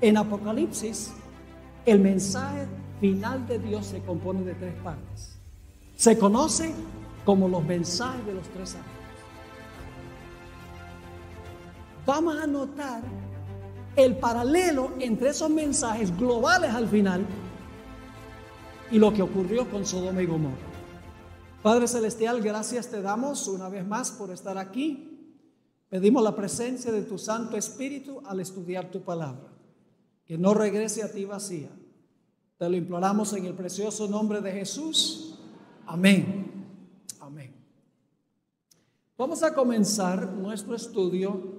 En Apocalipsis, el mensaje final de Dios se compone de 3 partes. Se conoce como los mensajes de los 3 ángeles. Vamos a notar el paralelo entre esos mensajes globales al final y lo que ocurrió con Sodoma y Gomorra. Padre Celestial, gracias te damos una vez más por estar aquí. Pedimos la presencia de tu Santo Espíritu al estudiar tu palabra, que no regrese a ti vacía. Te lo imploramos en el precioso nombre de Jesús. Amén. Amén. Vamos a comenzar nuestro estudio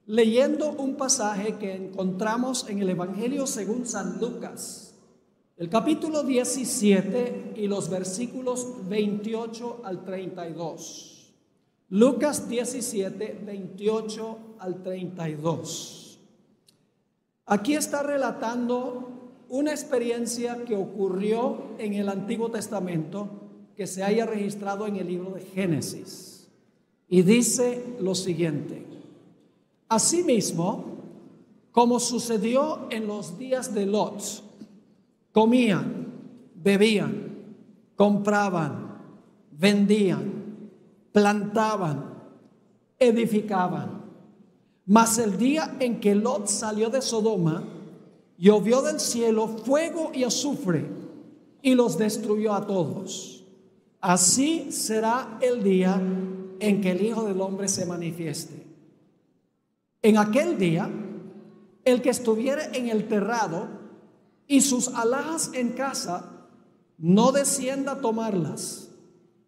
leyendo un pasaje que encontramos en el Evangelio según San Lucas, el capítulo 17 y los versículos 28 al 32. Lucas 17, 28 al 32. Aquí está relatando una experiencia que ocurrió en el Antiguo Testamento que se haya registrado en el libro de Génesis. Y dice lo siguiente: asimismo, como sucedió en los días de Lot, comían, bebían, compraban, vendían, plantaban, edificaban. Mas el día en que Lot salió de Sodoma, llovió del cielo fuego y azufre y los destruyó a todos. Así será el día en que el Hijo del Hombre se manifieste. En aquel día, el que estuviere en el terrado y sus alhajas en casa, no descienda a tomarlas,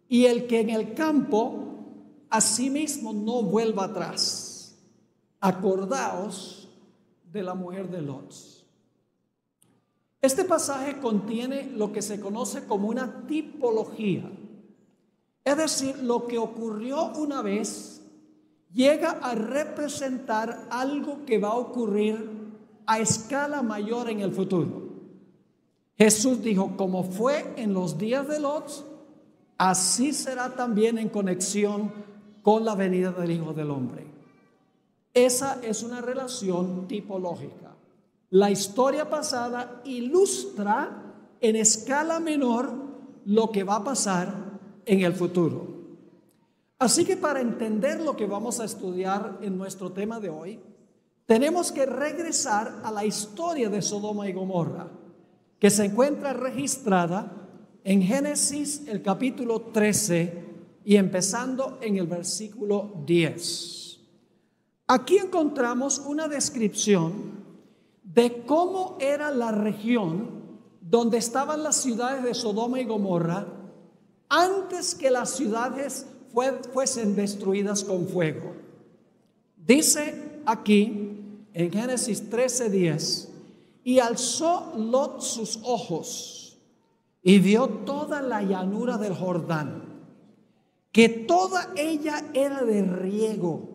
y el que en el campo, asimismo no vuelva atrás. Acordaos de la mujer de Lot. Este pasaje contiene lo que se conoce como una tipología, es decir, lo que ocurrió una vez llega a representar algo que va a ocurrir a escala mayor en el futuro. Jesús dijo, como fue en los días de Lot, así será también en conexión con la venida del Hijo del Hombre. Esa es una relación tipológica. La historia pasada ilustra en escala menor lo que va a pasar en el futuro. Así que para entender lo que vamos a estudiar en nuestro tema de hoy, tenemos que regresar a la historia de Sodoma y Gomorra, que se encuentra registrada en Génesis el capítulo 13 y empezando en el versículo 10. Aquí encontramos una descripción de cómo era la región donde estaban las ciudades de Sodoma y Gomorra antes que las ciudades fuesen destruidas con fuego. Dice aquí en Génesis 13:10: y alzó Lot sus ojos y vio toda la llanura del Jordán, que toda ella era de riego,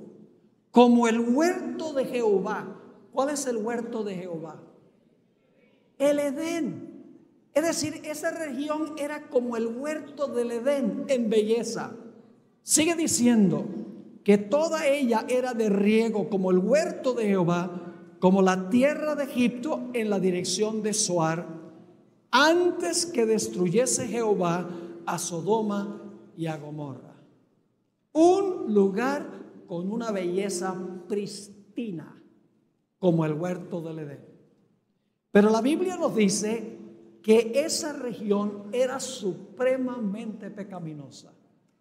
como el huerto de Jehová. ¿Cuál es el huerto de Jehová? El Edén. Es decir, esa región era como el huerto del Edén en belleza. Sigue diciendo que toda ella era de riego, como el huerto de Jehová, como la tierra de Egipto en la dirección de Zoar, antes que destruyese Jehová a Sodoma y a Gomorra. Un lugar con una belleza pristina, como el huerto del Edén. Pero la Biblia nos dice que esa región era supremamente pecaminosa,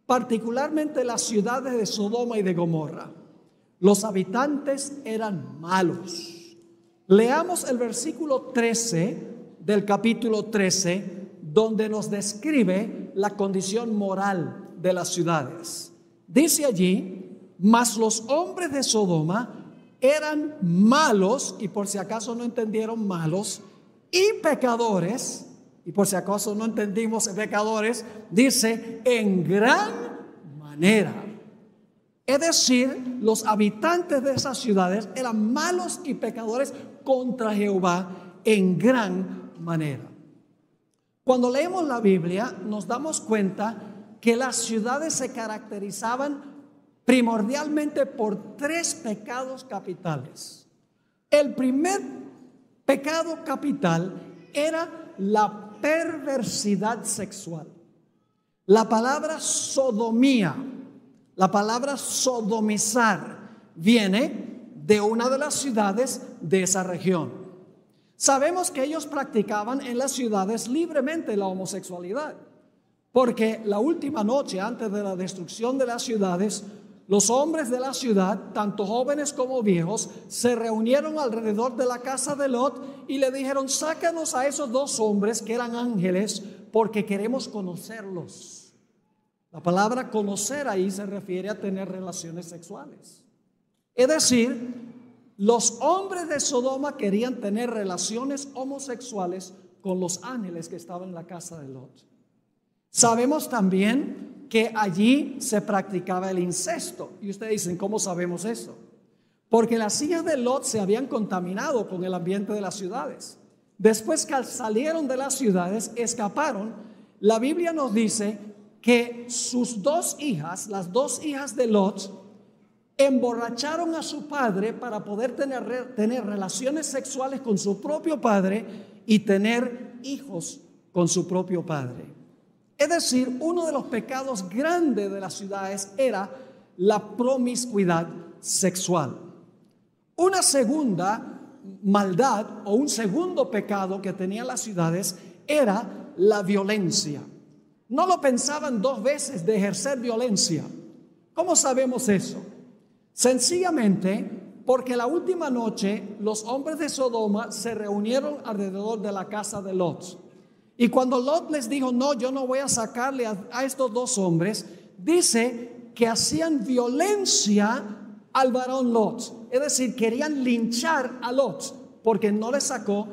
particularmente las ciudades de Sodoma y de Gomorra. Los habitantes eran malos. Leamos el versículo 13 del capítulo 13, donde nos describe la condición moral de las ciudades. Dice allí: mas los hombres de Sodoma eran malos, y por si acaso no entendieron malos, y pecadores, y por si acaso no entendimos pecadores, dice en gran manera. Es decir, los habitantes de esas ciudades eran malos y pecadores contra Jehová en gran manera. Cuando leemos la Biblia nos damos cuenta que las ciudades se caracterizaban primordialmente por 3 pecados capitales. El primer pecado capital era la perversidad sexual. La palabra sodomía, la palabra sodomizar, viene de una de las ciudades de esa región. Sabemos que ellos practicaban en las ciudades libremente la homosexualidad, porque la última noche antes de la destrucción de las ciudades, los hombres de la ciudad, tanto jóvenes como viejos, se reunieron alrededor de la casa de Lot y le dijeron: sácanos a esos dos hombres que eran ángeles, porque queremos conocerlos. La palabra conocer ahí se refiere a tener relaciones sexuales. Es decir, los hombres de Sodoma querían tener relaciones homosexuales con los ángeles que estaban en la casa de Lot. Sabemos también que allí se practicaba el incesto. Y ustedes dicen: ¿cómo sabemos eso? Porque las hijas de Lot se habían contaminado con el ambiente de las ciudades. Después que salieron de las ciudades, escaparon. La Biblia nos dice que sus dos hijas, las dos hijas de Lot, emborracharon a su padre para poder tener relaciones sexuales con su propio padre y tener hijos con su propio padre. Es decir, uno de los pecados grandes de las ciudades era la promiscuidad sexual. Una segunda maldad o un segundo pecado que tenían las ciudades era la violencia. No lo pensaban dos veces de ejercer violencia. ¿Cómo sabemos eso? Sencillamente porque la última noche los hombres de Sodoma se reunieron alrededor de la casa de Lot. Y cuando Lot les dijo: no, yo no voy a sacarle a estos dos hombres, dice que hacían violencia al varón Lot. Es decir, querían linchar a Lot porque no le sacó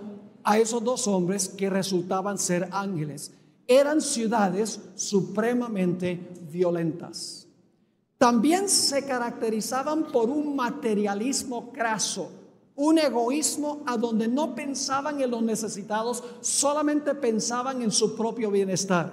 a esos dos hombres que resultaban ser ángeles. Eran ciudades supremamente violentas. También se caracterizaban por un materialismo craso, un egoísmo a donde no pensaban en los necesitados, solamente pensaban en su propio bienestar.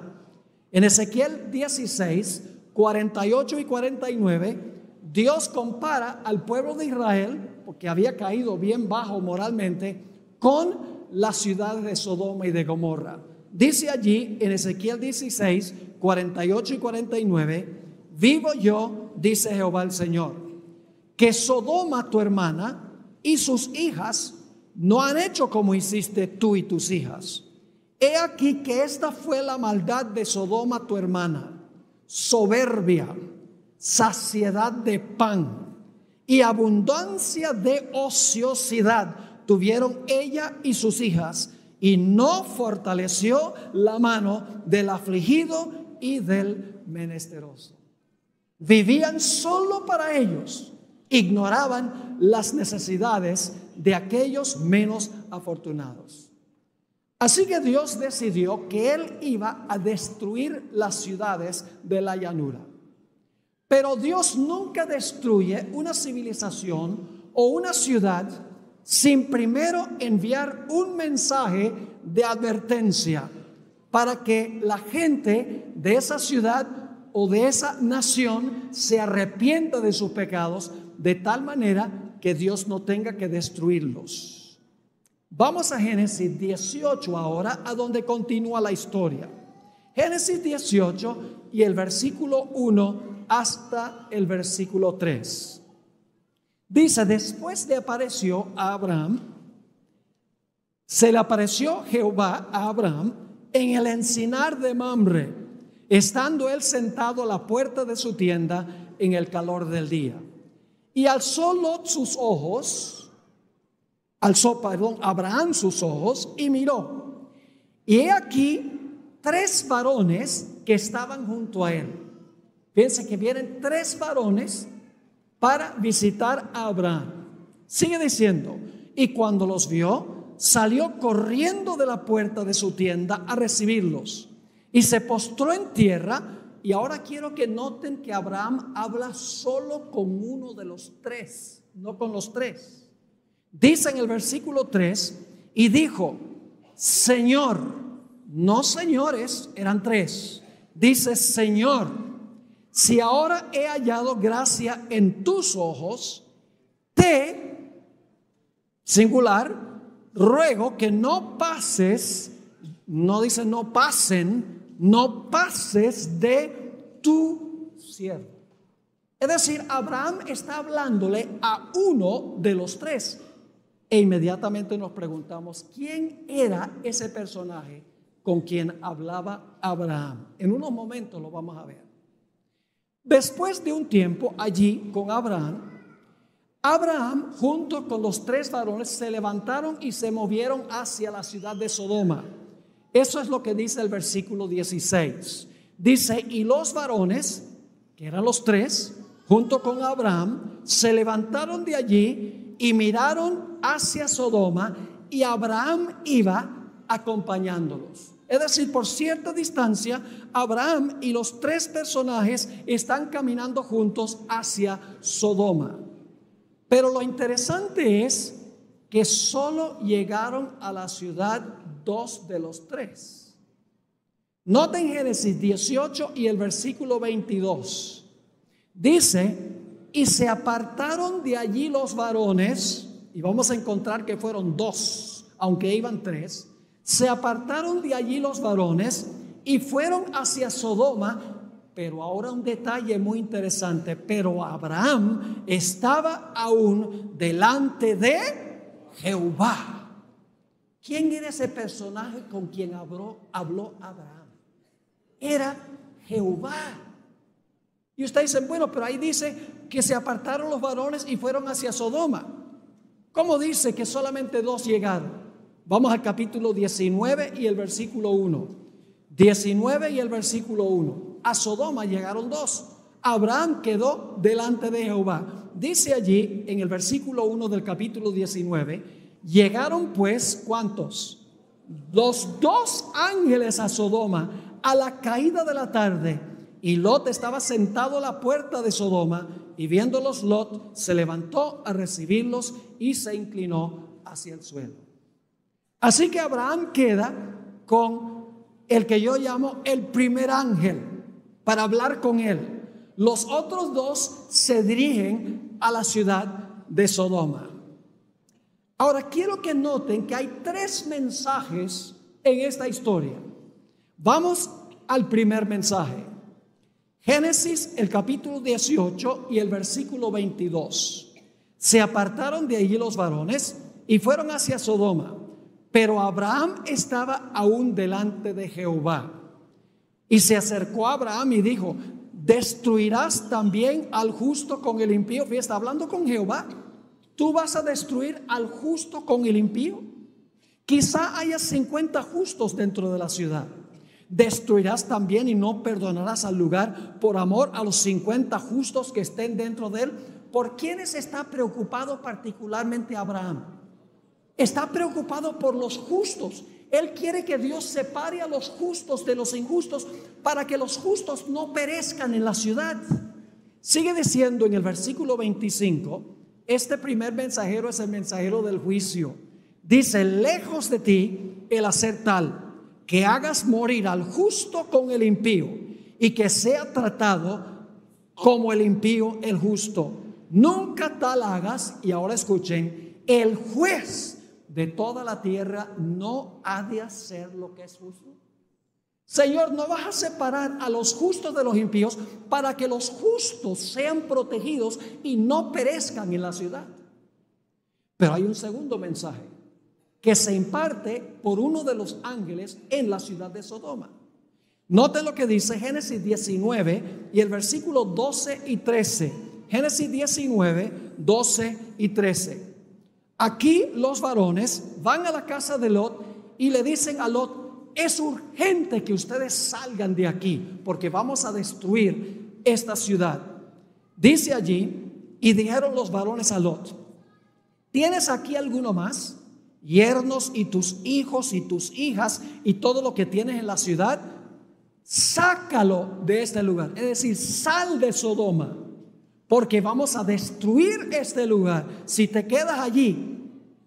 En Ezequiel 16, 48 y 49, Dios compara al pueblo de Israel, porque había caído bien bajo moralmente, con las ciudades de Sodoma y de Gomorra. Dice allí en Ezequiel 16, 48 y 49, vivo yo, dice Jehová el Señor, que Sodoma tu hermana y sus hijas no han hecho como hiciste tú y tus hijas. He aquí que esta fue la maldad de Sodoma tu hermana: soberbia, saciedad de pan y abundancia de ociosidad tuvieron ella y sus hijas, y no fortaleció la mano del afligido y del menesteroso. Vivían solo para ellos, ignoraban las necesidades de aquellos menos afortunados. Así que Dios decidió que Él iba a destruir las ciudades de la llanura. Pero Dios nunca destruye una civilización o una ciudad sin primero enviar un mensaje de advertencia para que la gente de esa ciudad o de esa nación se arrepienta de sus pecados, de tal manera que Dios no tenga que destruirlos. Vamos a Génesis 18 ahora, a donde continúa la historia. Génesis 18 y el versículo 1 hasta el versículo 3. Dice: después le apareció a Abraham, se le apareció Jehová a Abraham en el encinar de Mamre, estando él sentado a la puerta de su tienda en el calor del día. Y alzó Abraham sus ojos y miró. Y he aquí 3 varones que estaban junto a él. Fíjense que vienen 3 varones para visitar a Abraham. Sigue diciendo: y cuando los vio, salió corriendo de la puerta de su tienda a recibirlos, y se postró en tierra. Y ahora quiero que noten que Abraham habla solo con uno de los 3, no con los 3. Dice en el versículo 3: y dijo: Señor, no señores, eran 3. Dice: Señor, si ahora he hallado gracia en tus ojos, te, singular, ruego que no pases, no dice no pasen, no pases de tu siervo. Es decir, Abraham está hablándole a uno de los tres. E inmediatamente nos preguntamos, ¿quién era ese personaje con quien hablaba Abraham? En unos momentos lo vamos a ver. Después de un tiempo allí con Abraham junto con los tres varones se levantaron y se movieron hacia la ciudad de Sodoma. Eso es lo que dice el versículo 16. Dice, y los varones, que eran los tres, junto con Abraham, se levantaron de allí y miraron hacia Sodoma, y Abraham iba acompañándolos. Es decir, por cierta distancia, Abraham y los tres personajes están caminando juntos hacia Sodoma. Pero lo interesante es que solo llegaron a la ciudad dos de los tres. Noten Génesis 18 y el versículo 22. Dice, y se apartaron de allí los varones, y vamos a encontrar que fueron dos, aunque iban tres. Se apartaron de allí los varones y fueron hacia Sodoma. Pero ahora un detalle muy interesante. Pero Abraham estaba aún delante de Jehová. ¿Quién era ese personaje con quien habló Abraham? Era Jehová. Y ustedes dicen, bueno, pero ahí dice que se apartaron los varones y fueron hacia Sodoma. ¿Cómo dice que solamente dos llegaron? Vamos al capítulo 19 y el versículo 1. 19 y el versículo 1. A Sodoma llegaron dos. Abraham quedó delante de Jehová. Dice allí en el versículo 1 del capítulo 19, llegaron pues, ¿cuántos? Los dos ángeles a Sodoma a la caída de la tarde. Y Lot estaba sentado a la puerta de Sodoma, y viéndolos Lot se levantó a recibirlos y se inclinó hacia el suelo. Así que Abraham queda con el que yo llamo el primer ángel para hablar con él. Los otros dos se dirigen a la ciudad de Sodoma. Ahora quiero que noten que hay tres mensajes en esta historia. Vamos al primer mensaje. Génesis, el capítulo 18 y el versículo 22. Se apartaron de allí los varones y fueron hacia Sodoma. Pero Abraham estaba aún delante de Jehová. Y se acercó a Abraham y dijo, ¿destruirás también al justo con el impío? Fíjate, está hablando con Jehová. ¿Tú vas a destruir al justo con el impío? Quizá haya 50 justos dentro de la ciudad. ¿Destruirás también y no perdonarás al lugar por amor a los 50 justos que estén dentro de él? ¿Por quiénes está preocupado particularmente Abraham? Está preocupado por los justos. Él quiere que Dios separe a los justos de los injustos para que los justos no perezcan en la ciudad. Sigue diciendo en el versículo 25, este primer mensajero es el mensajero del juicio. Dice, lejos de ti el hacer tal, que hagas morir al justo con el impío y que sea tratado como el impío el justo. Nunca tal hagas, y ahora escuchen, el juez de toda la tierra no ha de hacer lo que es justo. Señor, no vas a separar a los justos de los impíos para que los justos sean protegidos y no perezcan en la ciudad. Pero hay un segundo mensaje que se imparte por uno de los ángeles en la ciudad de Sodoma. Noten lo que dice Génesis 19 y el versículo 12 y 13. Génesis 19, 12 y 13. Aquí los varones van a la casa de Lot y le dicen a Lot, es urgente que ustedes salgan de aquí porque vamos a destruir esta ciudad. Dice allí, y dijeron los varones a Lot, ¿tienes aquí alguno más? Yernos y tus hijos y tus hijas y todo lo que tienes en la ciudad, sácalo de este lugar. Es decir, sal de Sodoma, porque vamos a destruir este lugar. Si te quedas allí,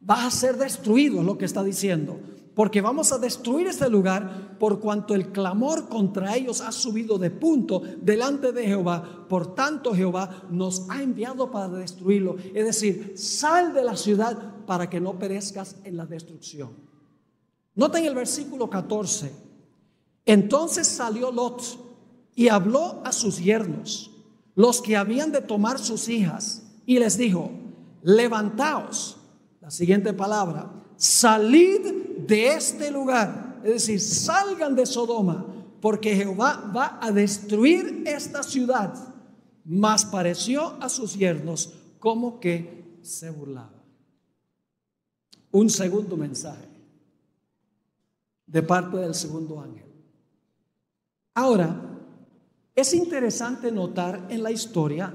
vas a ser destruido, es lo que está diciendo. porque vamos a destruir este lugar por cuanto el clamor contra ellos ha subido de punto delante de Jehová. Por tanto, Jehová nos ha enviado para destruirlo. Es decir, sal de la ciudad para que no perezcas en la destrucción. Noten el versículo 14. Entonces salió Lot y habló a sus yernos, los que habían de tomar sus hijas, y les dijo: levantaos, la siguiente palabra, salid de este lugar. Es decir, salgan de Sodoma, porque Jehová va a destruir esta ciudad. Mas pareció a sus yernos como que se burlaba. Un segundo mensaje de parte del segundo ángel. Ahora, es interesante notar en la historia,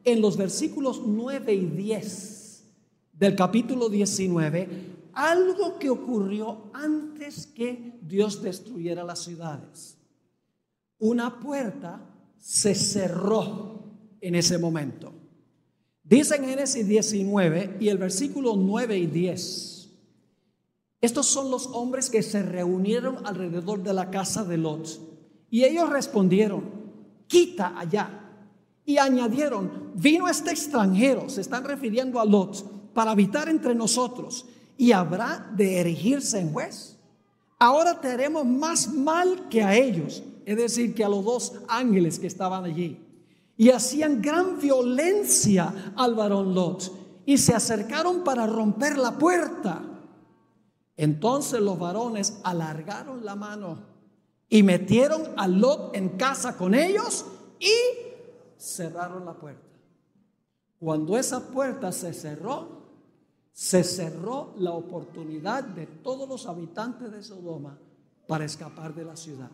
en los versículos 9 y 10 del capítulo 19, algo que ocurrió antes que Dios destruyera las ciudades. Una puerta se cerró en ese momento. Dice en Génesis 19 y el versículo 9 y 10. Estos son los hombres que se reunieron alrededor de la casa de Lot. Y ellos respondieron: quita allá. Y añadieron: vino este extranjero, se están refiriendo a Lot, para habitar entre nosotros, y habrá de erigirse en juez. Ahora te haremos más mal que a ellos, es decir, que a los dos ángeles que estaban allí. Y hacían gran violencia al varón Lot, y se acercaron para romper la puerta. Entonces los varones alargaron la mano y metieron a Lot en casa con ellos y cerraron la puerta. Cuando esa puerta se cerró la oportunidad de todos los habitantes de Sodoma para escapar de la ciudad.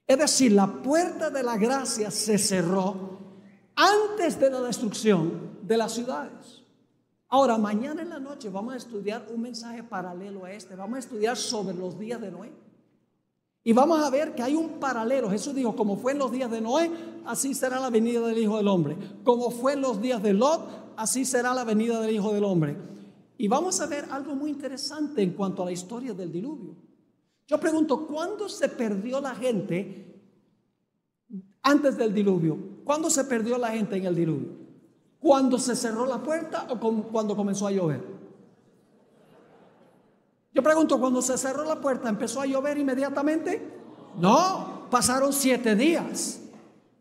Es decir, la puerta de la gracia se cerró antes de la destrucción de las ciudades. Ahora, mañana en la noche vamos a estudiar un mensaje paralelo a este. Vamos a estudiar sobre los días de Noé. Y vamos a ver que hay un paralelo. Jesús dijo: como fue en los días de Noé, así será la venida del Hijo del Hombre. Como fue en los días de Lot, así será la venida del Hijo del Hombre. Y vamos a ver algo muy interesante en cuanto a la historia del diluvio. Yo pregunto: ¿cuándo se perdió la gente antes del diluvio? ¿Cuándo se perdió la gente en el diluvio? ¿Cuando se cerró la puerta o cuando comenzó a llover? Yo pregunto: ¿cuando se cerró la puerta empezó a llover inmediatamente? No, pasaron 7 días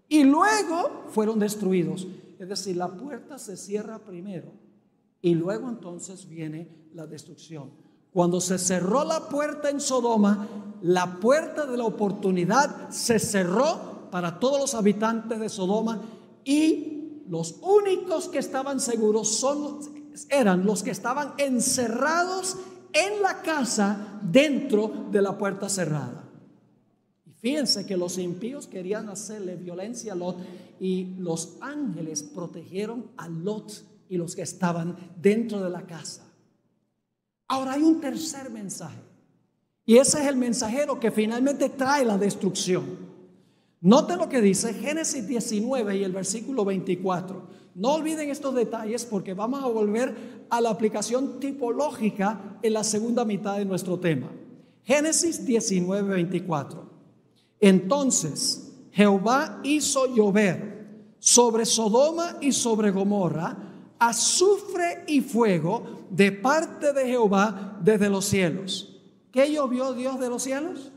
y luego fueron destruidos. Es decir, la puerta se cierra primero y luego entonces viene la destrucción. Cuando se cerró la puerta en Sodoma, la puerta de la oportunidad se cerró para todos los habitantes de Sodoma, y los únicos que estaban seguros eran los que estaban encerrados en la casa dentro de la puerta cerrada. Y fíjense que los impíos querían hacerle violencia a Lot, y los ángeles protegieron a Lot y los que estaban dentro de la casa. Ahora hay un tercer mensaje, y ese es el mensajero que finalmente trae la destrucción. Noten lo que dice Génesis 19 y el versículo 24. No olviden estos detalles, porque vamos a volver a la aplicación tipológica en la segunda mitad de nuestro tema. Génesis 19, 24. Entonces Jehová hizo llover sobre Sodoma y sobre Gomorra azufre y fuego de parte de Jehová desde los cielos. ¿Qué llovió Dios de los cielos?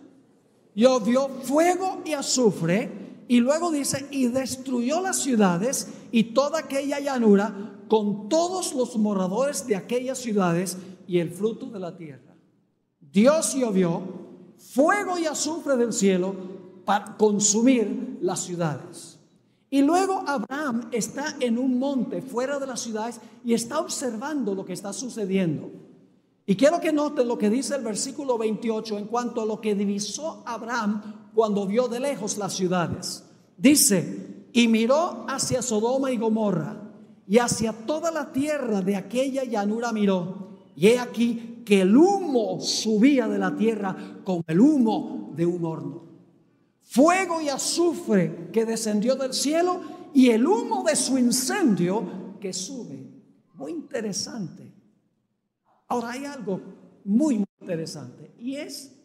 Llovió fuego y azufre, y luego dice: y destruyó las ciudades y toda aquella llanura con todos los moradores de aquellas ciudades y el fruto de la tierra. Dios llovió fuego y azufre del cielo para consumir las ciudades. Y luego Abraham está en un monte fuera de las ciudades y está observando lo que está sucediendo. Y quiero que noten lo que dice el versículo 28 en cuanto a lo que divisó Abraham cuando vio de lejos las ciudades. Dice: y miró hacia Sodoma y Gomorra y hacia toda la tierra de aquella llanura miró, y he aquí que el humo subía de la tierra como el humo de un horno. Fuego y azufre que descendió del cielo, y el humo de su incendio que sube. Muy interesante. Ahora hay algo muy interesante, y es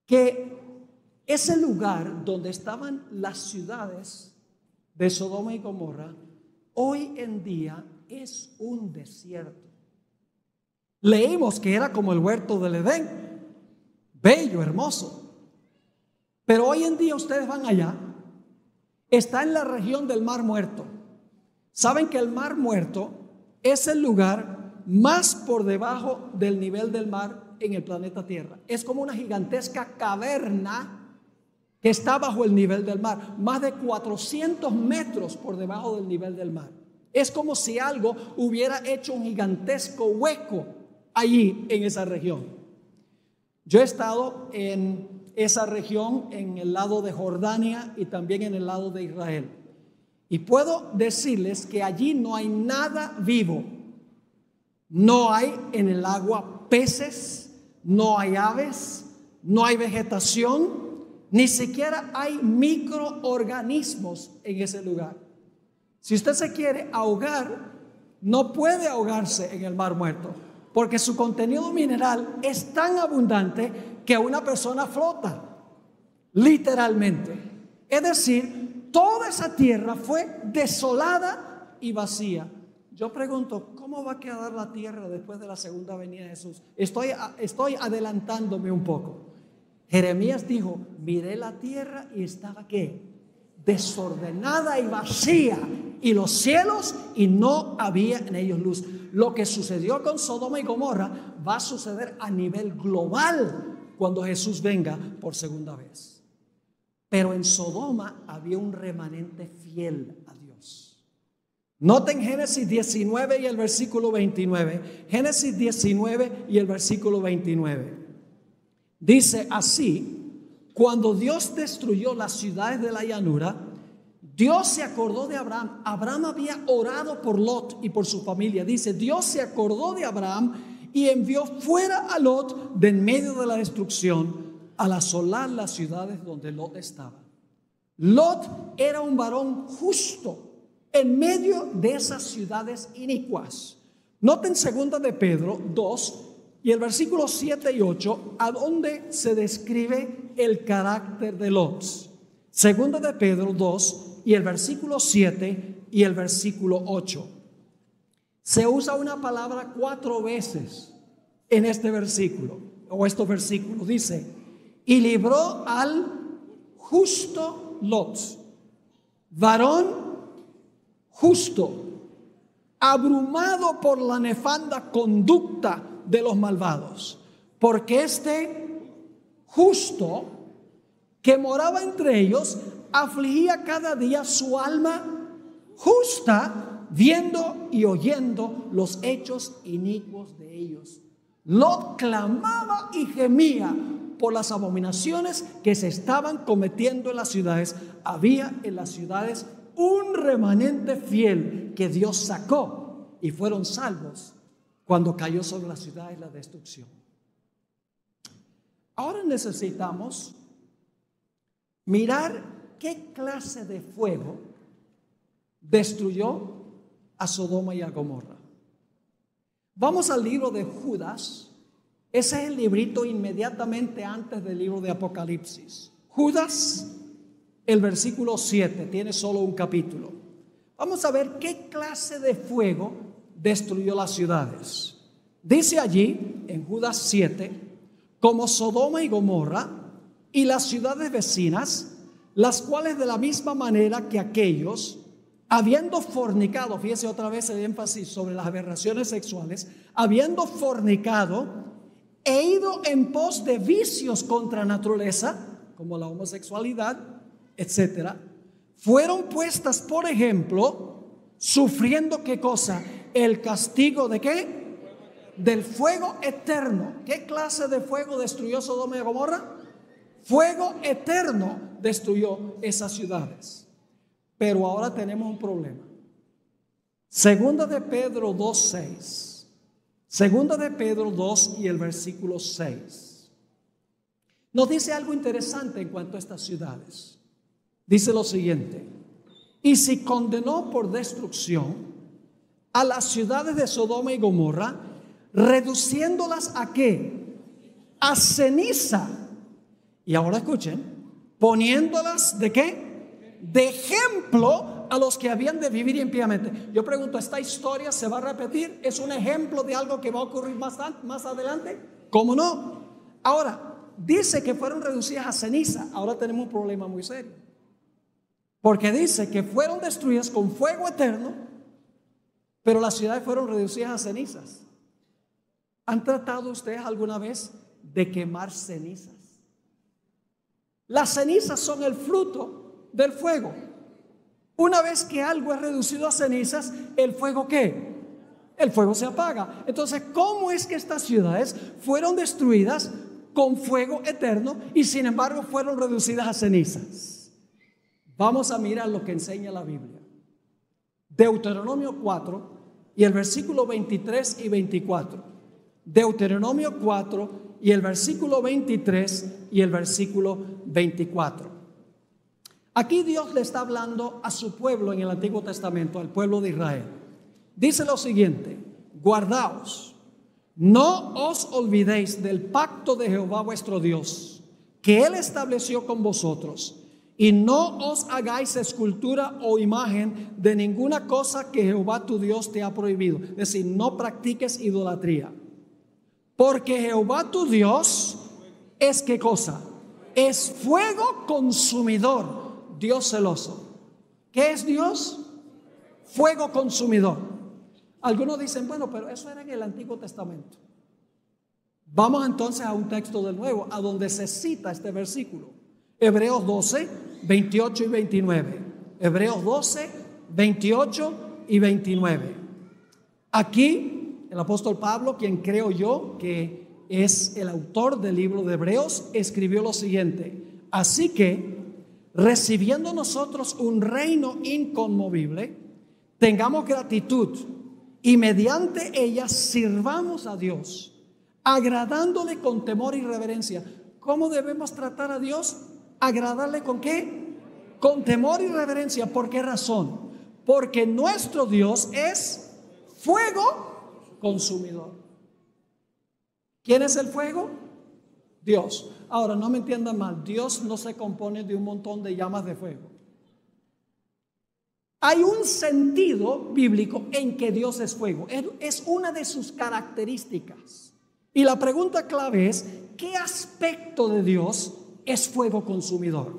que ese lugar donde estaban las ciudades de Sodoma y Gomorra, hoy en día es un desierto. Leímos que era como el huerto del Edén, bello, hermoso. Pero hoy en día ustedes van allá, está en la región del Mar Muerto. Saben que el Mar Muerto es el lugar más por debajo del nivel del mar en el planeta Tierra. Es como una gigantesca caverna que está bajo el nivel del mar, más de 400 metros por debajo del nivel del mar. Es como si algo hubiera hecho un gigantesco hueco allí en esa región. Yo he estado en esa región, en el lado de Jordania y también en el lado de Israel. Y puedo decirles que allí no hay nada vivo. No hay en el agua peces, no hay aves, no hay vegetación, ni siquiera hay microorganismos en ese lugar. Si usted se quiere ahogar, no puede ahogarse en el Mar Muerto, porque su contenido mineral es tan abundante que una persona flota, literalmente. Es decir, toda esa tierra fue desolada y vacía. Yo pregunto, ¿cómo va a quedar la tierra después de la segunda venida de Jesús? Estoy adelantándome un poco. Jeremías dijo, miré la tierra y estaba ¿qué? Desordenada y vacía, y los cielos, y no había en ellos luz. Lo que sucedió con Sodoma y Gomorra va a suceder a nivel global cuando Jesús venga por segunda vez. Pero en Sodoma había un remanente fiel a Dios. Noten Génesis 19 y el versículo 29. Génesis 19 y el versículo 29. Dice así: cuando Dios destruyó las ciudades de la llanura, Dios se acordó de Abraham. Abraham había orado por Lot y por su familia. Dice, Dios se acordó de Abraham y envió fuera a Lot de en medio de la destrucción, al asolar las ciudades donde Lot estaba. Lot era un varón justo en medio de esas ciudades inicuas. Noten 2 de Pedro 2 y el versículo 7 y 8, a donde se describe el carácter de Lot. 2 de Pedro 2 y el versículo 7 y el versículo 8. Se usa una palabra 4 veces en este versículo, o estos versículos. Dice, y libró al justo Lot, varón justo, abrumado por la nefanda conducta de los malvados, porque este justo que moraba entre ellos afligía cada día su alma justa, viendo y oyendo los hechos inicuos de ellos. Lot clamaba y gemía por las abominaciones que se estaban cometiendo en las ciudades. Había en las ciudades un remanente fiel que Dios sacó y fueron salvos cuando cayó sobre las ciudades la destrucción. Ahora necesitamos mirar qué clase de fuego destruyó a Sodoma y a Gomorra. Vamos al libro de Judas. Ese es el librito inmediatamente antes del libro de Apocalipsis. Judas, el versículo 7, tiene solo un capítulo. Vamos a ver qué clase de fuego destruyó las ciudades. Dice allí en Judas 7, como Sodoma y Gomorra y las ciudades vecinas, las cuales de la misma manera que aquellos, habiendo fornicado, fíjese otra vez el énfasis sobre las aberraciones sexuales, habiendo fornicado e ido en pos de vicios contra naturaleza, como la homosexualidad, etcétera, fueron puestas por ejemplo, sufriendo ¿qué cosa? El castigo de ¿qué? Del fuego eterno. ¿Qué clase de fuego destruyó Sodoma y Gomorra? Fuego eterno destruyó esas ciudades. Pero ahora tenemos un problema. 2 de Pedro 2:6. 2 de Pedro 2 y el versículo 6. Nos dice algo interesante en cuanto a estas ciudades. Dice lo siguiente: y si condenó por destrucción a las ciudades de Sodoma y Gomorra, reduciéndolas ¿a qué? a ceniza. Y ahora escuchen, poniéndolas ¿de qué? De ejemplo a los que habían de vivir impíamente. Yo pregunto, ¿esta historia se va a repetir? ¿Es un ejemplo de algo que va a ocurrir más adelante? ¿Cómo no? Ahora, dice que fueron reducidas a ceniza. Ahora tenemos un problema muy serio, porque dice que fueron destruidas con fuego eterno, pero las ciudades fueron reducidas a cenizas. ¿Han tratado ustedes alguna vez de quemar cenizas? Las cenizas son el fruto del fuego. Una vez que algo es reducido a cenizas, ¿el fuego qué? El fuego se apaga. Entonces, ¿cómo es que estas ciudades fueron destruidas con fuego eterno y sin embargo fueron reducidas a cenizas? Vamos a mirar lo que enseña la Biblia. Deuteronomio 4 y el versículo 23 y 24. Deuteronomio 4 y el versículo 23 y el versículo 24. Aquí Dios le está hablando a su pueblo en el Antiguo Testamento, al pueblo de Israel. Dice lo siguiente: guardaos, no os olvidéis del pacto de Jehová vuestro Dios, que Él estableció con vosotros, y no os hagáis escultura o imagen de ninguna cosa que Jehová tu Dios te ha prohibido. Es decir, no practiques idolatría. Porque Jehová tu Dios es ¿qué cosa? Es fuego consumidor, Dios celoso. ¿Qué es Dios? Fuego consumidor. Algunos dicen, bueno, pero eso era en el Antiguo Testamento. Vamos entonces a un texto del Nuevo, a donde se cita este versículo. Hebreos 12, 28 y 29. Hebreos 12, 28 y 29. Aquí el apóstol Pablo, quien creo yo que es el autor del libro de Hebreos, escribió lo siguiente: así que, recibiendo nosotros un reino inconmovible, tengamos gratitud y mediante ella sirvamos a Dios, agradándole con temor y reverencia. ¿Cómo debemos tratar a Dios? ¿Agradarle con qué? Con temor y reverencia. ¿Por qué razón? Porque nuestro Dios es fuego consumidor. ¿Quién es el fuego? Dios. Ahora, no me entiendan mal, Dios no se compone de un montón de llamas de fuego. Hay un sentido bíblico en que Dios es fuego. Es una de sus características. Y la pregunta clave es, ¿qué aspecto de Dios es fuego consumidor?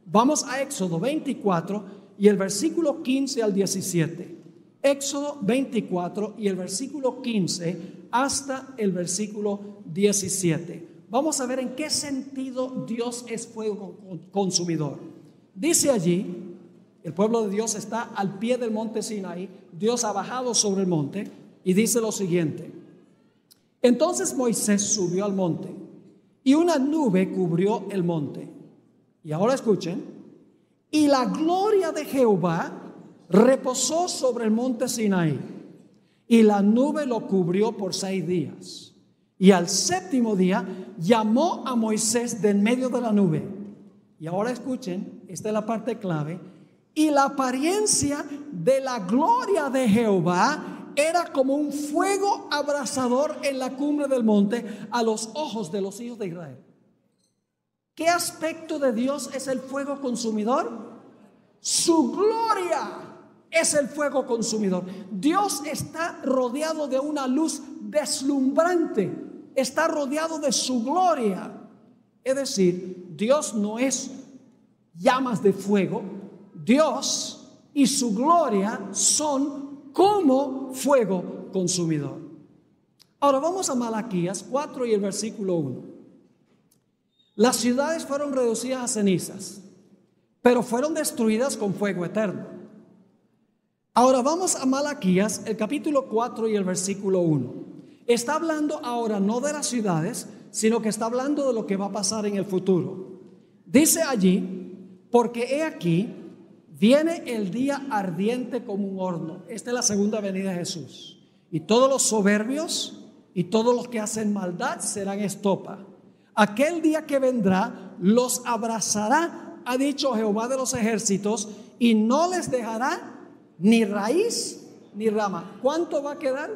Vamos a Éxodo 24 y el versículo 15 al 17. Éxodo 24 y el versículo 15 hasta el versículo 17. Vamos a ver en qué sentido Dios es fuego consumidor. Dice allí, el pueblo de Dios está al pie del monte Sinaí, Dios ha bajado sobre el monte y dice lo siguiente: entonces Moisés subió al monte y una nube cubrió el monte. Y ahora escuchen: y la gloria de Jehová reposó sobre el monte Sinaí, y la nube lo cubrió por 6 días. Y al 7º día llamó a Moisés de en medio de la nube. Y ahora escuchen, esta es la parte clave: y la apariencia de la gloria de Jehová era como un fuego abrasador en la cumbre del monte a los ojos de los hijos de Israel. ¿Qué aspecto de Dios es el fuego consumidor? Su gloria es el fuego consumidor. Dios está rodeado de una luz deslumbrante, está rodeado de su gloria. Es decir, Dios no es llamas de fuego. Dios y su gloria son como fuego consumidor. Ahora vamos a Malaquías 4 y el versículo 1. Las ciudades fueron reducidas a cenizas, pero fueron destruidas con fuego eterno. Ahora vamos a Malaquías, el capítulo 4 y el versículo 1. Está hablando ahora no de las ciudades, sino que está hablando de lo que va a pasar en el futuro. Dice allí: porque he aquí, viene el día ardiente como un horno. Esta es la segunda venida de Jesús. Y todos los soberbios y todos los que hacen maldad serán estopa. Aquel día que vendrá los abrazará, ha dicho Jehová de los ejércitos, y no les dejará ni raíz ni rama. ¿Cuánto va a quedar?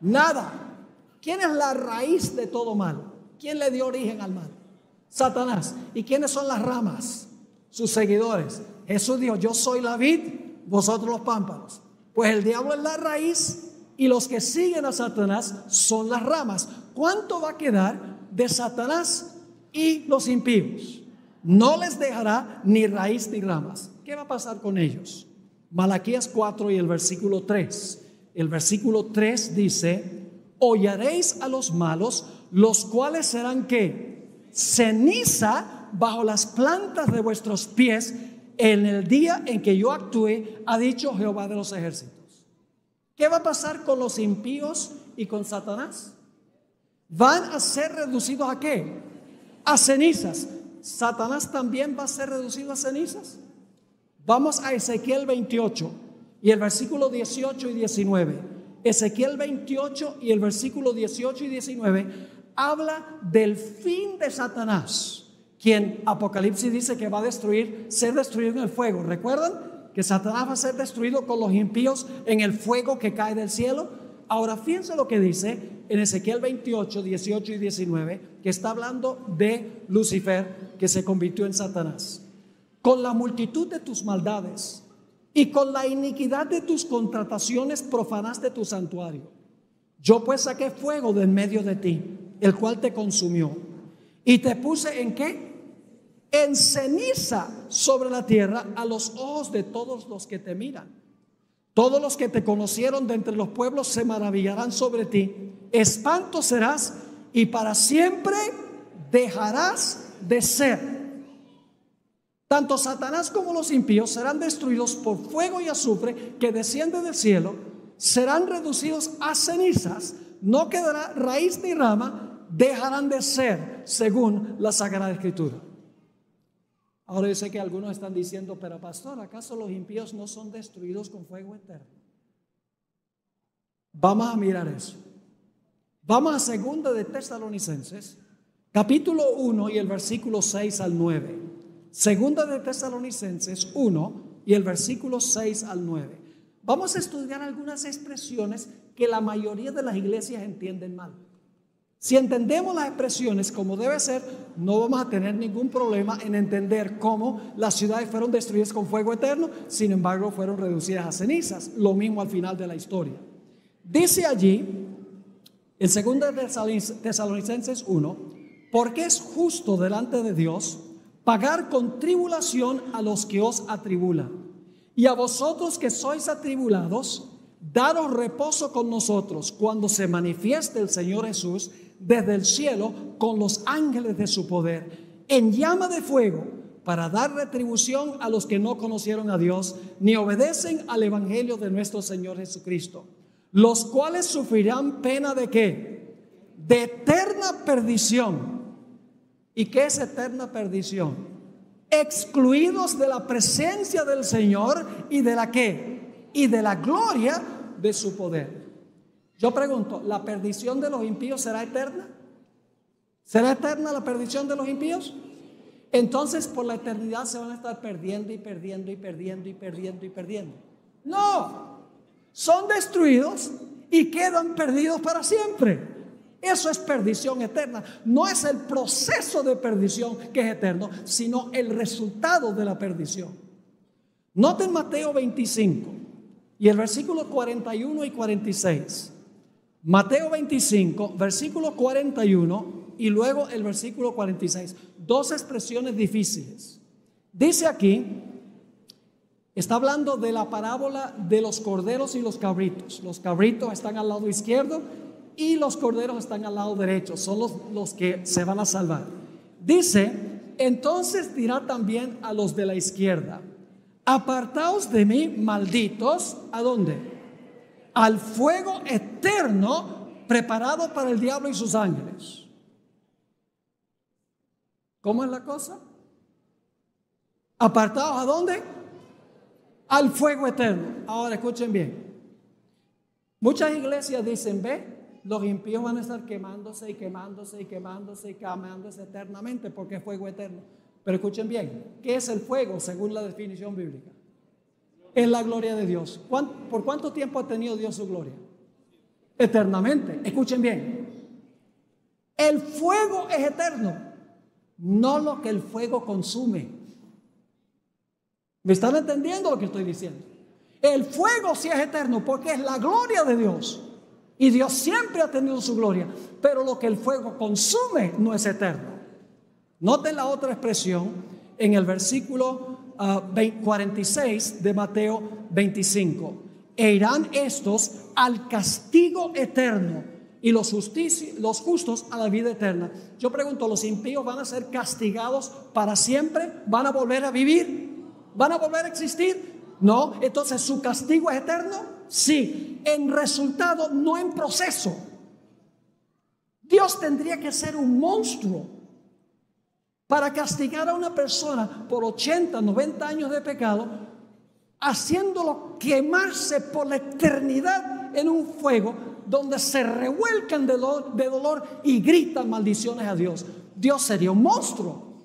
Nada. ¿Quién es la raíz de todo mal? ¿Quién le dio origen al mal? Satanás. ¿Y quiénes son las ramas? Sus seguidores. Jesús dijo, yo soy la vid, vosotros los pámpanos. Pues el diablo es la raíz y los que siguen a Satanás son las ramas. ¿Cuánto va a quedar de Satanás y los impíos? No les dejará ni raíz ni ramas. ¿Qué va a pasar con ellos? Malaquías 4 y el versículo 3. El versículo 3 dice, hollaréis a los malos, los cuales serán ¿qué? Ceniza bajo las plantas de vuestros pies en el día en que yo actúe, ha dicho Jehová de los ejércitos. ¿Qué va a pasar con los impíos y con Satanás? Van a ser reducidos ¿a qué? A cenizas. ¿Satanás también va a ser reducido a cenizas? Vamos a Ezequiel 28 y el versículo 18 y 19. Ezequiel 28 y el versículo 18 y 19 habla del fin de Satanás, quien Apocalipsis dice que va a ser destruido en el fuego. ¿Recuerdan que Satanás va a ser destruido con los impíos en el fuego que cae del cielo? Ahora fíjense lo que dice en Ezequiel 28, 18 y 19, que está hablando de Lucifer, que se convirtió en Satanás. Con la multitud de tus maldades y con la iniquidad de tus contrataciones profanaste tu santuario. Yo pues saqué fuego de en medio de ti, el cual te consumió. Y te puse ¿en qué? En ceniza sobre la tierra a los ojos de todos los que te miran. Todos los que te conocieron de entre los pueblos se maravillarán sobre ti. Espanto serás y para siempre dejarás de ser. Tanto Satanás como los impíos serán destruidos por fuego y azufre que desciende del cielo. Serán reducidos a cenizas. No quedará raíz ni rama. Dejarán de ser según la Sagrada Escritura. Ahora yo sé que algunos están diciendo, pero pastor, ¿acaso los impíos no son destruidos con fuego eterno? Vamos a mirar eso. Vamos a 2 de Tesalonicenses, capítulo 1 y el versículo 6 al 9. 2 de Tesalonicenses 1 y el versículo 6 al 9. Vamos a estudiar algunas expresiones que la mayoría de las iglesias entienden mal. Si entendemos las expresiones como debe ser, no vamos a tener ningún problema en entender cómo las ciudades fueron destruidas con fuego eterno, sin embargo fueron reducidas a cenizas. Lo mismo al final de la historia. Dice allí, en 2 de Tesalonicenses 1, porque es justo delante de Dios pagar con tribulación a los que os atribulan, y a vosotros que sois atribulados, daros reposo con nosotros cuando se manifieste el Señor Jesús desde el cielo con los ángeles de su poder, en llama de fuego, para dar retribución a los que no conocieron a Dios, ni obedecen al evangelio de nuestro Señor Jesucristo, los cuales sufrirán pena ¿de qué? De eterna perdición. ¿Y qué es eterna perdición? Excluidos de la presencia del Señor y de la ¿qué? Y de la gloria de su poder. Yo pregunto, ¿la perdición de los impíos será eterna? ¿Será eterna la perdición de los impíos? Entonces por la eternidad se van a estar perdiendo y perdiendo y perdiendo y perdiendo y perdiendo. No, son destruidos y quedan perdidos para siempre. Eso es perdición eterna. No es el proceso de perdición que es eterno, sino el resultado de la perdición. Noten Mateo 25 y el versículo 41 y 46. Mateo 25, versículo 41 y luego el versículo 46. Dos expresiones difíciles. Dice aquí, está hablando de la parábola de los corderos y los cabritos. Los cabritos están al lado izquierdo y los corderos están al lado derecho. Son los que se van a salvar. Dice, entonces dirá también a los de la izquierda, apartaos de mí, malditos, ¿a dónde? Al fuego eterno preparado para el diablo y sus ángeles. ¿Cómo es la cosa? ¿Apartados a dónde? Al fuego eterno. Ahora escuchen bien. Muchas iglesias dicen, ve, los impíos van a estar quemándose y quemándose y quemándose y quemándose eternamente porque es fuego eterno. Pero escuchen bien, ¿qué es el fuego según la definición bíblica? Es la gloria de Dios. ¿Por cuánto tiempo ha tenido Dios su gloria? Eternamente. Escuchen bien. El fuego es eterno, no lo que el fuego consume. ¿Me están entendiendo lo que estoy diciendo? El fuego sí es eterno porque es la gloria de Dios. Y Dios siempre ha tenido su gloria. Pero lo que el fuego consume no es eterno. Noten la otra expresión en el versículo 46 de Mateo 25. E irán estos al castigo eterno y los justos a la vida eterna. Yo pregunto, ¿los impíos van a ser castigados para siempre? ¿Van a volver a vivir? ¿Van a volver a existir? No. Entonces, ¿su castigo es eterno? Sí. En resultado, no en proceso. Dios tendría que ser un monstruo para castigar a una persona por 80, 90 años de pecado, haciéndolo quemarse por la eternidad en un fuego donde se revuelcan de dolor y gritan maldiciones a Dios. Dios sería un monstruo.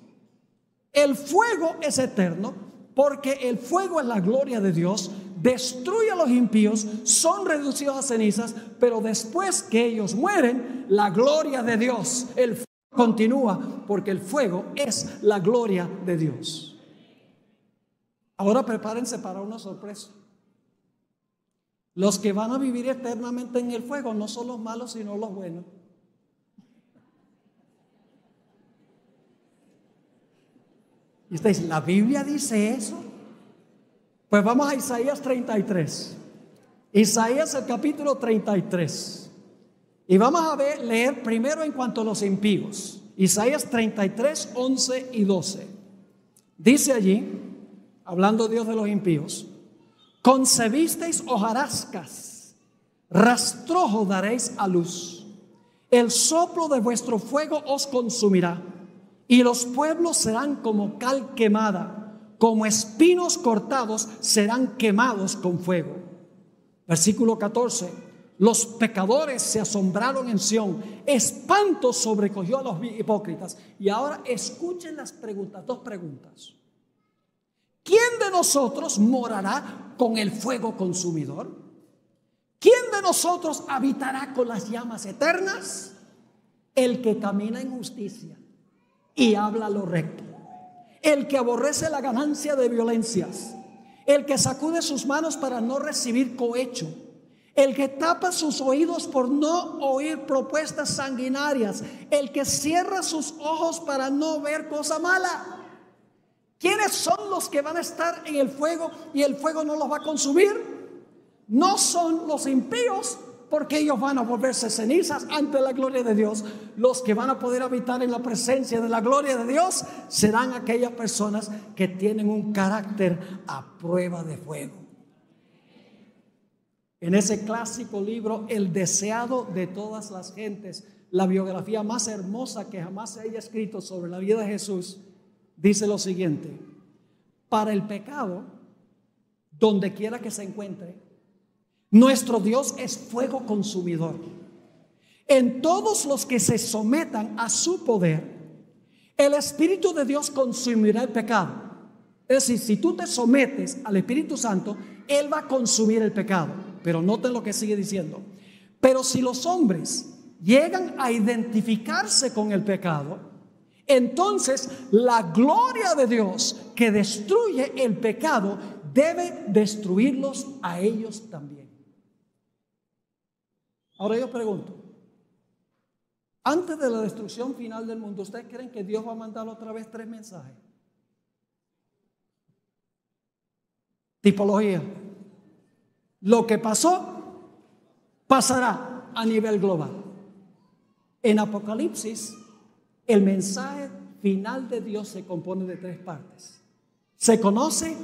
El fuego es eterno porque el fuego es la gloria de Dios, destruye a los impíos, son reducidos a cenizas, pero después que ellos mueren, la gloria de Dios, el fuego continúa porque el fuego es la gloria de Dios. Ahora prepárense para una sorpresa. Los que van a vivir eternamente en el fuego no son los malos, sino los buenos. Y usted dice, ¿la Biblia dice eso? Pues vamos a Isaías 33. Isaías el capítulo 33. Y vamos a leer primero en cuanto a los impíos. Isaías 33, 11 y 12. Dice allí, hablando Dios de los impíos: concebisteis hojarascas, rastrojo daréis a luz. El soplo de vuestro fuego os consumirá, y los pueblos serán como cal quemada, como espinos cortados serán quemados con fuego. Versículo 14. Los pecadores se asombraron en Sión, espanto sobrecogió a los hipócritas. Y ahora escuchen las preguntas, dos preguntas. ¿Quién de nosotros morará con el fuego consumidor? ¿Quién de nosotros habitará con las llamas eternas? El que camina en justicia y habla lo recto, el que aborrece la ganancia de violencias, el que sacude sus manos para no recibir cohecho, el que tapa sus oídos por no oír propuestas sanguinarias, el que cierra sus ojos para no ver cosa mala. ¿Quiénes son los que van a estar en el fuego y el fuego no los va a consumir? No son los impíos, porque ellos van a volverse cenizas ante la gloria de Dios. Los que van a poder habitar en la presencia de la gloria de Dios serán aquellas personas que tienen un carácter a prueba de fuego. En ese clásico libro, El deseado de todas las gentes, la biografía más hermosa que jamás se haya escrito sobre la vida de Jesús, dice lo siguiente: para el pecado, donde quiera que se encuentre, nuestro Dios es fuego consumidor. En todos los que se sometan a su poder, el Espíritu de Dios consumirá el pecado. Es decir, si tú te sometes al Espíritu Santo, Él va a consumir el pecado. Pero noten lo que sigue diciendo: pero si los hombres llegan a identificarse con el pecado, entonces la gloria de Dios que destruye el pecado debe destruirlos a ellos también. Ahora yo pregunto, antes de la destrucción final del mundo, ¿ustedes creen que Dios va a mandar otra vez 3 mensajes? Tipología. Lo que pasó, pasará a nivel global. En Apocalipsis, el mensaje final de Dios se compone de 3 partes. Se conoce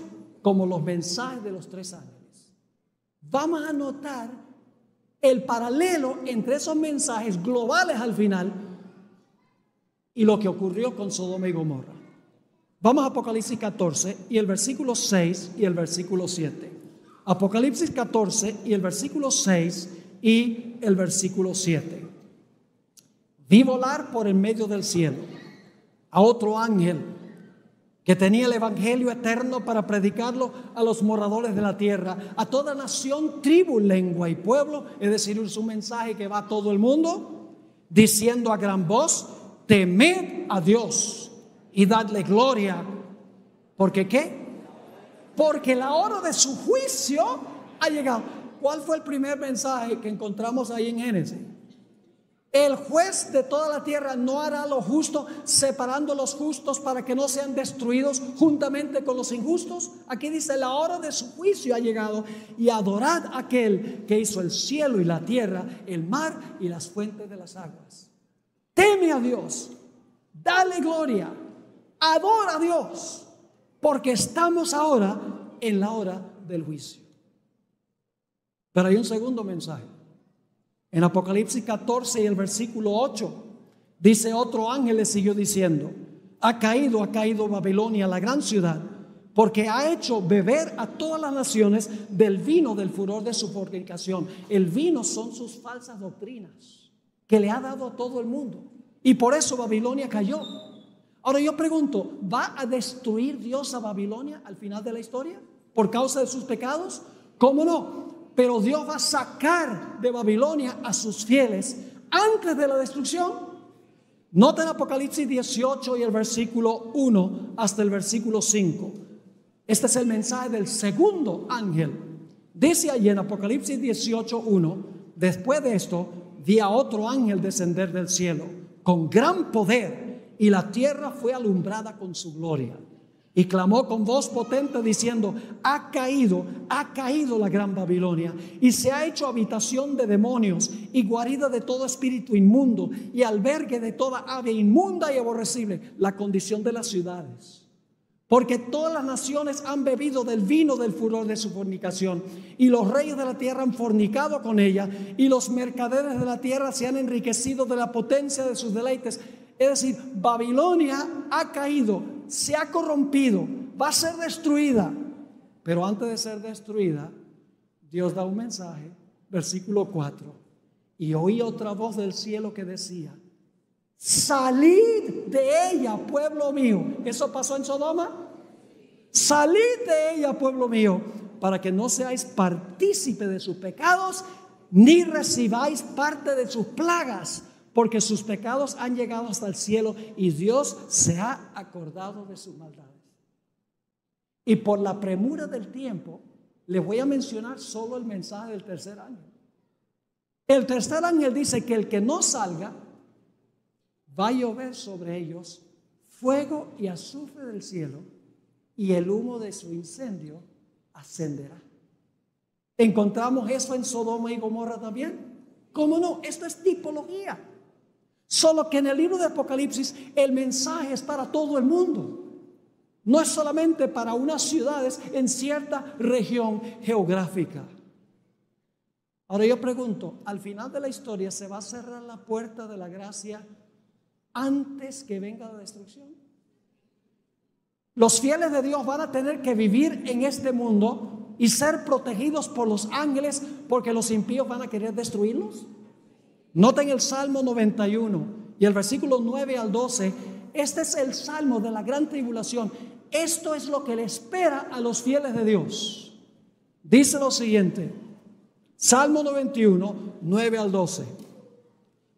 como los mensajes de los 3 ángeles. Vamos a notar el paralelo entre esos mensajes globales al final y lo que ocurrió con Sodoma y Gomorra. Vamos a Apocalipsis 14 y el versículo 6 y el versículo 7. Apocalipsis 14 y el versículo 6 y el versículo 7. Vi volar por en medio del cielo a otro ángel que tenía el evangelio eterno para predicarlo a los moradores de la tierra, a toda nación, tribu, lengua y pueblo. Es decir, es un mensaje que va a todo el mundo. diciendo a gran voz: temed a Dios y dadle gloria. ¿Porque qué? Porque la hora de su juicio ha llegado. ¿Cuál fue el primer mensaje que encontramos ahí en Génesis? El juez de toda la tierra no hará lo justo, separando los justos para que no sean destruidos juntamente con los injustos. Aquí dice: la hora de su juicio ha llegado, y adorad a aquel que hizo el cielo y la tierra, el mar y las fuentes de las aguas. Teme a Dios, dale gloria, adora a Dios, porque estamos ahora en la hora del juicio. Pero hay un segundo mensaje. En Apocalipsis 14 y el versículo 8 dice: otro ángel le siguió diciendo: ha caído Babilonia, la gran ciudad, porque ha hecho beber a todas las naciones del vino del furor de su fornicación. El vino son sus falsas doctrinas que le ha dado a todo el mundo, y por eso Babilonia cayó. Ahora yo pregunto, ¿va a destruir Dios a Babilonia al final de la historia por causa de sus pecados? ¿Cómo no? Pero Dios va a sacar de Babilonia a sus fieles antes de la destrucción. Noten Apocalipsis 18 y el versículo 1 hasta el versículo 5. Este es el mensaje del segundo ángel. Dice allí en Apocalipsis 18:1: después de esto vi a otro ángel descender del cielo con gran poder, y la tierra fue alumbrada con su gloria. Y clamó con voz potente diciendo: ha caído la gran Babilonia, y se ha hecho habitación de demonios y guarida de todo espíritu inmundo y albergue de toda ave inmunda y aborrecible. La condición de las ciudades. Porque todas las naciones han bebido del vino del furor de su fornicación, y los reyes de la tierra han fornicado con ella, y los mercaderes de la tierra se han enriquecido de la potencia de sus deleites. Es decir, Babilonia ha caído, se ha corrompido, va a ser destruida. Pero antes de ser destruida, Dios da un mensaje, versículo 4: y oí otra voz del cielo que decía: salid de ella, pueblo mío. ¿Eso pasó en Sodoma? Salid de ella, pueblo mío, para que no seáis partícipe de sus pecados, ni recibáis parte de sus plagas, porque sus pecados han llegado hasta el cielo, y Dios se ha acordado de sus maldades. Y por la premura del tiempo, les voy a mencionar solo el mensaje del tercer ángel. El tercer ángel dice que el que no salga, va a llover sobre ellos fuego y azufre del cielo, y el humo de su incendio ascenderá. ¿Encontramos eso en Sodoma y Gomorra también? ¿Cómo no? Esto es tipología. Solo que en el libro de Apocalipsis el mensaje es para todo el mundo. No es solamente para unas ciudades en cierta región geográfica. Ahora yo pregunto, ¿al final de la historia se va a cerrar la puerta de la gracia antes que venga la destrucción? Los fieles de Dios van a tener que vivir en este mundo y ser protegidos por los ángeles, porque los impíos van a querer destruirlos. Noten el Salmo 91 y el versículo 9 al 12. Este es el salmo de la gran tribulación. Esto es lo que le espera a los fieles de Dios. Dice lo siguiente: Salmo 91, 9 al 12.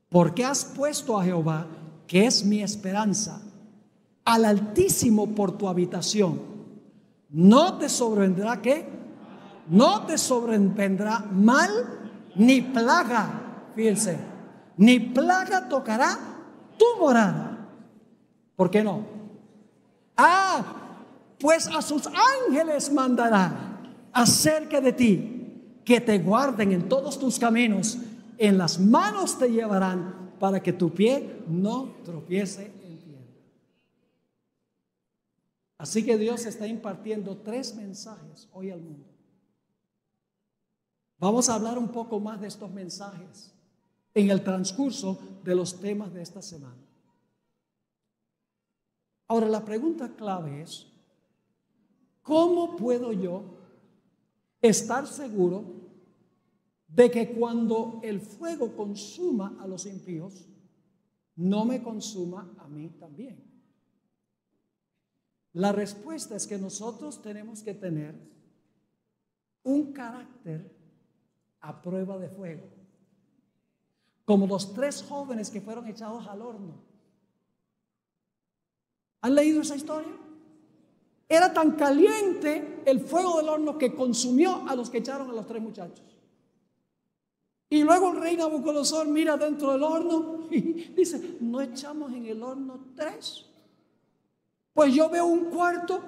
Porque has puesto a Jehová, que es mi esperanza, al Altísimo por tu habitación. No te sobrevendrá, ¿qué? No te sobrevendrá mal ni plaga. Fíjense, ni plaga tocará tu morada. ¿Por qué no? Pues a sus ángeles mandará acerca de ti, que te guarden en todos tus caminos. En las manos te llevarán, para que tu pie no tropiece en tierra. Así que Dios está impartiendo 3 mensajes hoy al mundo. Vamos a hablar un poco más de estos mensajes en el transcurso de los temas de esta semana. Ahora, la pregunta clave es: ¿cómo puedo yo estar seguro de que cuando el fuego consuma a los impíos, no me consuma a mí también? La respuesta es que nosotros tenemos que tener un carácter a prueba de fuego. como los 3 jóvenes que fueron echados al horno. ¿Han leído esa historia? Era tan caliente el fuego del horno que consumió a los que echaron a los 3 muchachos. Y luego el rey Nabucodonosor mira dentro del horno y dice: ¿no echamos en el horno 3? Pues yo veo un cuarto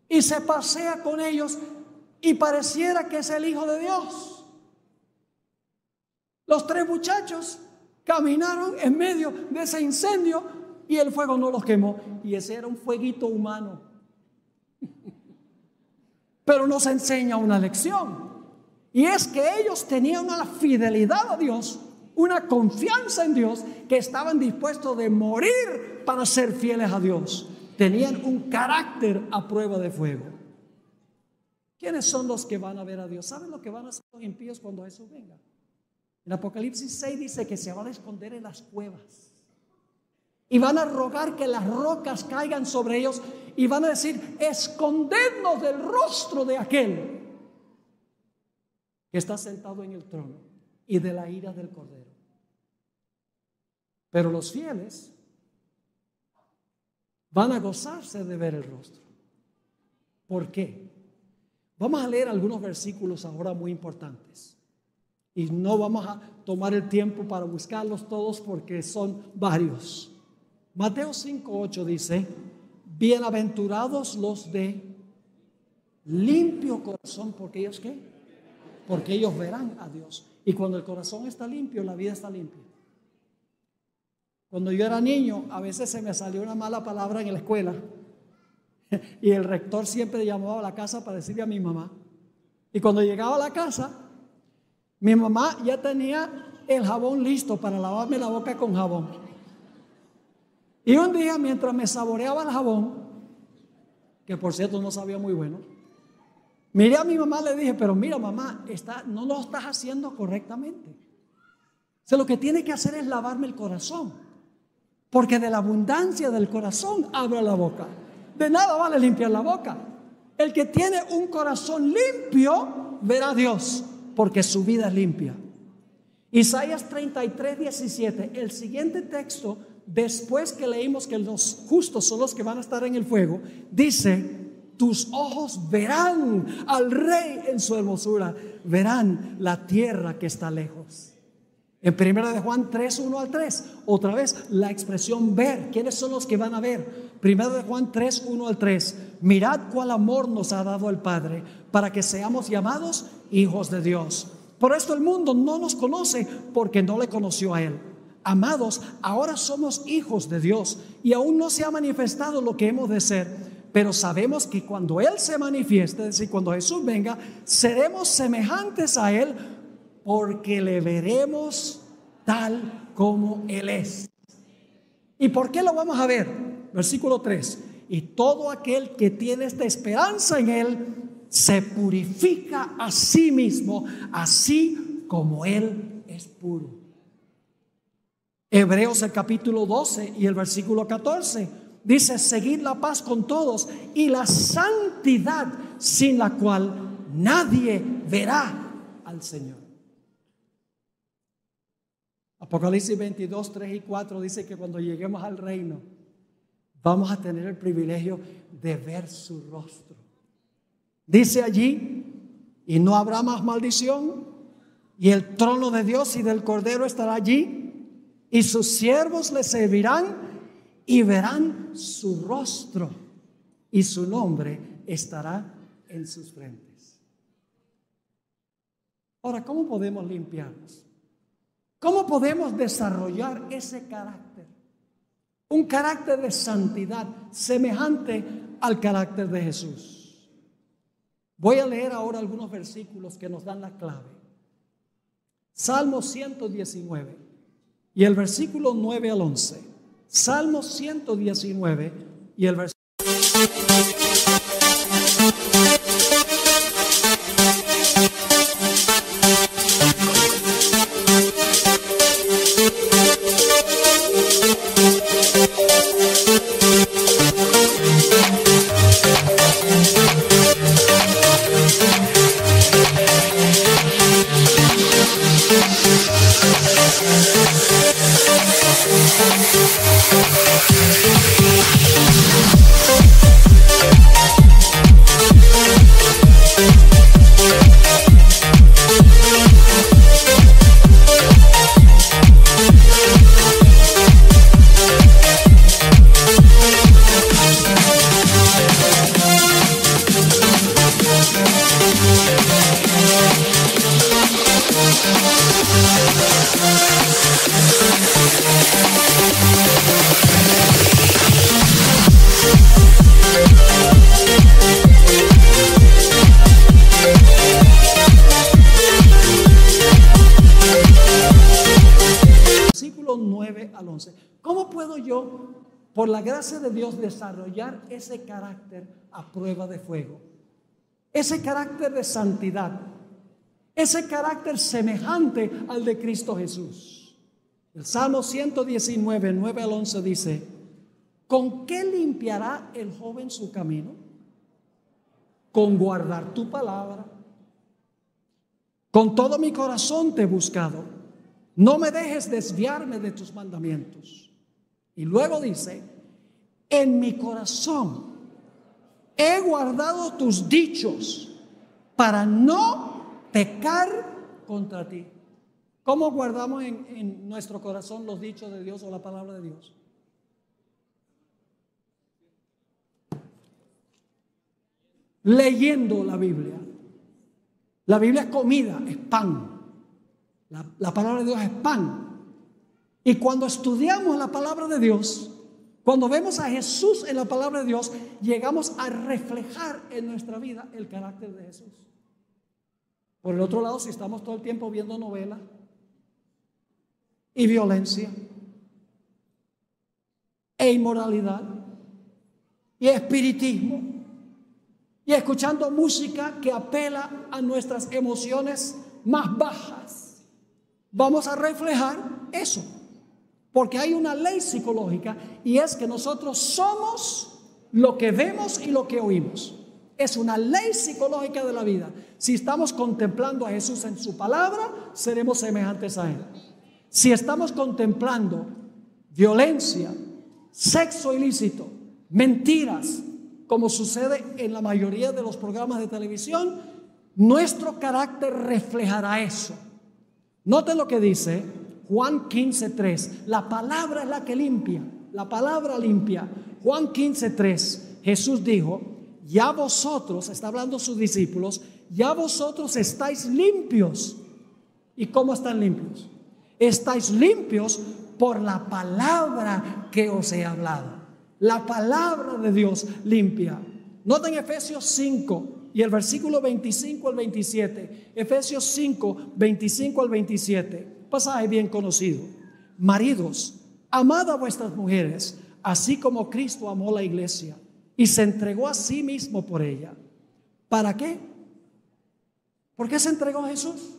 y se pasea con ellos y pareciera que es el Hijo de Dios. Los 3 muchachos caminaron en medio de ese incendio y el fuego no los quemó. Y ese era un fueguito humano. Pero nos enseña una lección. Y es que ellos tenían una fidelidad a Dios, una confianza en Dios, que estaban dispuestos de morir para ser fieles a Dios. Tenían un carácter a prueba de fuego. ¿Quiénes son los que van a ver a Dios? ¿Saben lo que van a hacer los impíos cuando Jesús venga? En Apocalipsis 6 dice que se van a esconder en las cuevas y van a rogar que las rocas caigan sobre ellos y van a decir: escondednos del rostro de aquel que está sentado en el trono y de la ira del Cordero. Pero los fieles van a gozarse de ver el rostro. ¿Por qué? Vamos a leer algunos versículos ahora muy importantes. Y no vamos a tomar el tiempo para buscarlos todos porque son varios. Mateo 5:8 dice: bienaventurados los de limpio corazón, porque ellos ¿qué? Porque ellos verán a Dios. Y cuando el corazón está limpio, la vida está limpia. Cuando yo era niño, a veces se me salió una mala palabra en la escuela y el rector siempre llamaba a la casa para decirle a mi mamá. Y cuando llegaba a la casa, mi mamá ya tenía el jabón listo para lavarme la boca con jabón. Y un día, mientras me saboreaba el jabón, que por cierto no sabía muy bueno, miré a mi mamá y le dije: pero mira, mamá, no lo estás haciendo correctamente. O sea, lo que tiene que hacer es lavarme el corazón, porque de la abundancia del corazón habla la boca. De nada vale limpiar la boca. El que tiene un corazón limpio verá a Dios, porque su vida es limpia. Isaías 33:17, el siguiente texto, después que leímos que los justos son los que van a estar en el fuego, dice: tus ojos verán al Rey en su hermosura, verán la tierra que está lejos. En 1 de Juan 3:1-3, otra vez la expresión ver. ¿Quiénes son los que van a ver? 1 de Juan 3:1-3, mirad cuál amor nos ha dado el Padre para que seamos llamados hijos de Dios. Por esto el mundo no nos conoce, porque no le conoció a Él. Amados, ahora somos hijos de Dios y aún no se ha manifestado lo que hemos de ser. Pero sabemos que cuando Él se manifieste, es decir, cuando Jesús venga, seremos semejantes a Él, porque le veremos tal como Él es. ¿Y por qué lo vamos a ver? Versículo 3. Y todo aquel que tiene esta esperanza en Él se purifica a sí mismo, así como Él es puro. Hebreos el capítulo 12 y el versículo 14 dice: seguid la paz con todos y la santidad, sin la cual nadie verá al Señor. Apocalipsis 22:3-4 dice que cuando lleguemos al reino vamos a tener el privilegio de ver su rostro. Dice allí: y no habrá más maldición, y el trono de Dios y del Cordero estará allí, y sus siervos le servirán y verán su rostro, y su nombre estará en sus frentes. Ahora, ¿cómo podemos limpiarnos? ¿Cómo podemos desarrollar ese carácter? Un carácter de santidad semejante al carácter de Jesús. Voy a leer ahora algunos versículos que nos dan la clave. Salmo 119 y el versículo 9-11. Salmo 119 y el versículo 11. ¿Cómo puedo yo, por la gracia de Dios, desarrollar ese carácter a prueba de fuego? Ese carácter de santidad, ese carácter semejante al de Cristo Jesús. El Salmo 119, 9 al 11 dice: ¿con qué limpiará el joven su camino? Con guardar tu palabra. Con todo mi corazón te he buscado. No me dejes desviarme de tus mandamientos. Y luego dice: en mi corazón he guardado tus dichos para no pecar contra ti. ¿Cómo guardamos en nuestro corazón los dichos de Dios o la palabra de Dios? Leyendo la Biblia. La Biblia es comida, es pan. La palabra de Dios es pan. Y cuando estudiamos la palabra de Dios, cuando vemos a Jesús en la palabra de Dios, llegamos a reflejar en nuestra vida el carácter de Jesús. Por el otro lado, si estamos todo el tiempo viendo novelas y violencia e inmoralidad y espiritismo y escuchando música que apela a nuestras emociones más bajas, vamos a reflejar eso. Porque hay una ley psicológica, y es que nosotros somos lo que vemos y lo que oímos. Es una ley psicológica de la vida. Si estamos contemplando a Jesús en su palabra, seremos semejantes a Él. Si estamos contemplando violencia, sexo ilícito, mentiras, como sucede en la mayoría de los programas de televisión, nuestro carácter reflejará eso. Noten lo que dice Juan 15:3. La palabra es la que limpia. La palabra limpia. Juan 15:3. Jesús dijo: ya vosotros, está hablando sus discípulos, ya vosotros estáis limpios. ¿Y cómo están limpios? Estáis limpios por la palabra que os he hablado. La palabra de Dios limpia. Noten Efesios 5 y el versículo 25 al 27. Efesios 5, 25 al 27. Pasaje bien conocido. Maridos, amad a vuestras mujeres, así como Cristo amó la iglesia y se entregó a sí mismo por ella. ¿Para qué? ¿Por qué se entregó a Jesús?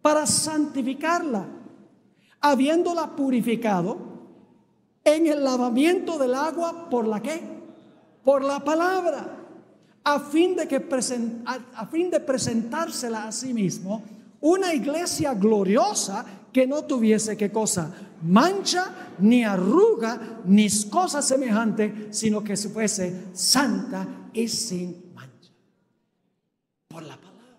Para santificarla, habiéndola purificado en el lavamiento del agua. ¿Por la qué? Por la palabra, a fin de presentársela a sí mismo una iglesia gloriosa, que no tuviese ¿qué cosa? Mancha, ni arruga, ni cosa semejante, sino que fuese santa y sin mancha. Por la palabra.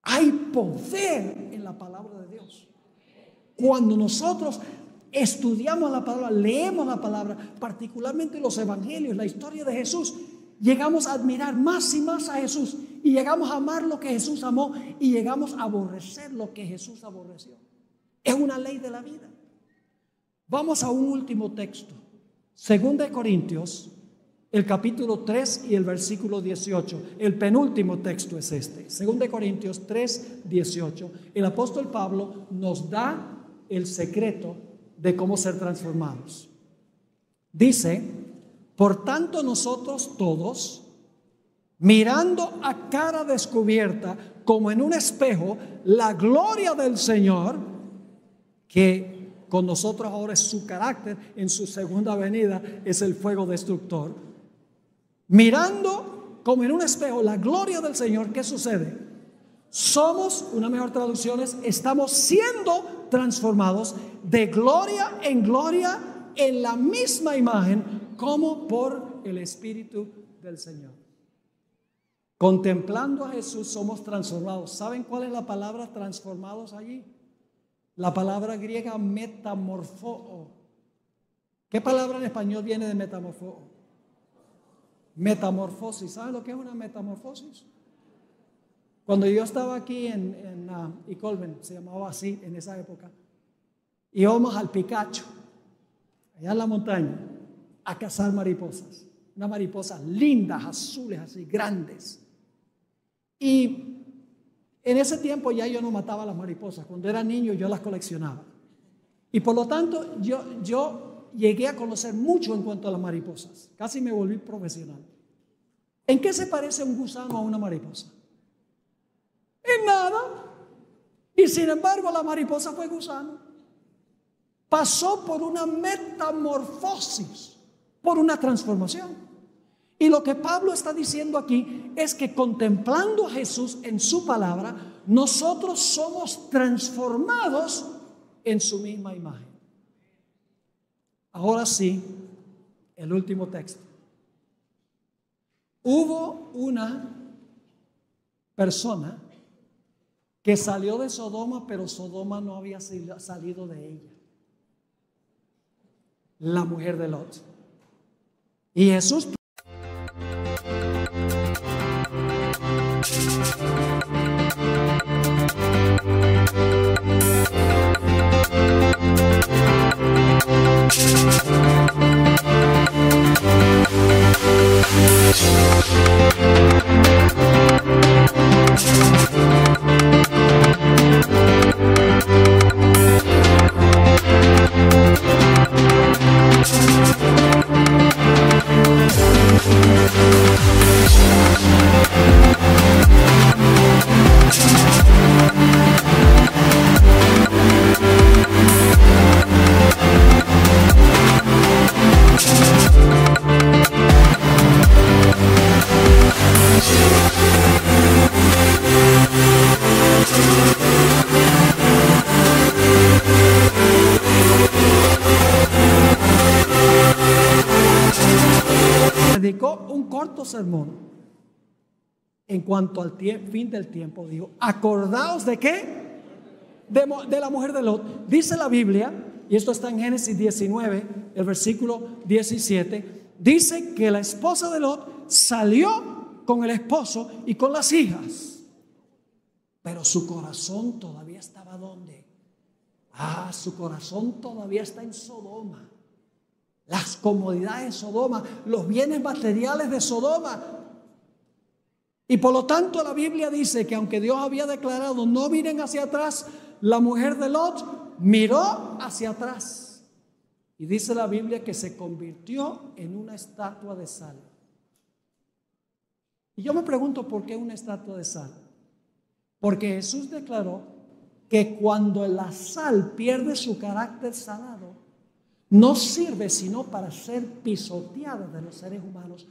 Hay poder en la palabra de Dios. Cuando nosotros estudiamos la palabra, leemos la palabra, particularmente los evangelios, la historia de Jesús, llegamos a admirar más y más a Jesús, y llegamos a amar lo que Jesús amó, y llegamos a aborrecer lo que Jesús aborreció. Es una ley de la vida. Vamos a un último texto, 2 Corintios, el capítulo 3 y el versículo 18. El penúltimo texto es este, 2 Corintios 3, 18. El apóstol Pablo nos da el secreto de cómo ser transformados. Dice: por tanto nosotros todos, mirando a cara descubierta como en un espejo la gloria del Señor, que con nosotros ahora es su carácter, en su segunda venida es el fuego destructor, mirando como en un espejo la gloria del Señor, ¿qué sucede? Somos, una mejor traducción es, estamos siendo transformados de gloria en la misma imagen, como por el Espíritu del Señor. Contemplando a Jesús somos transformados. ¿Saben cuál es la palabra transformados allí? La palabra griega metamorfoo. ¿Qué palabra en español viene de metamorfoo? Metamorfosis. ¿Saben lo que es una metamorfosis? Cuando yo estaba aquí en Icolben, se llamaba así en esa época, íbamos al Picacho, allá en la montaña, a cazar mariposas. Unas mariposas lindas, azules, así, grandes. Y en ese tiempo ya yo no mataba las mariposas. Cuando era niño yo las coleccionaba. Y por lo tanto, yo llegué a conocer mucho en cuanto a las mariposas. Casi me volví profesional. ¿En qué se parece un gusano a una mariposa? En nada. Y sin embargo, la mariposa fue gusano. Pasó por una metamorfosis, por una transformación. Y lo que Pablo está diciendo aquí es que contemplando a Jesús en su palabra, nosotros somos transformados en su misma imagen. Ahora sí, el último texto. Hubo una persona que salió de Sodoma, pero Sodoma no había salido de ella. La mujer de Lot. Y Jesús dedicó un corto sermón en cuanto al fin del tiempo. Dijo: acordaos de qué, de la mujer de Lot. Dice la Biblia, y esto está en Génesis 19, el versículo 17, dice que la esposa de Lot salió con el esposo y con las hijas, pero su corazón todavía estaba ¿dónde? Su corazón todavía está en Sodoma. Las comodidades de Sodoma, los bienes materiales de Sodoma. Y por lo tanto la Biblia dice que aunque Dios había declarado no miren hacia atrás, la mujer de Lot miró hacia atrás. Y dice la Biblia que se convirtió en una estatua de sal. Y yo me pregunto, ¿por qué una estatua de sal? Porque Jesús declaró que cuando la sal pierde su carácter salado, no sirve sino para ser pisoteada de los seres humanos,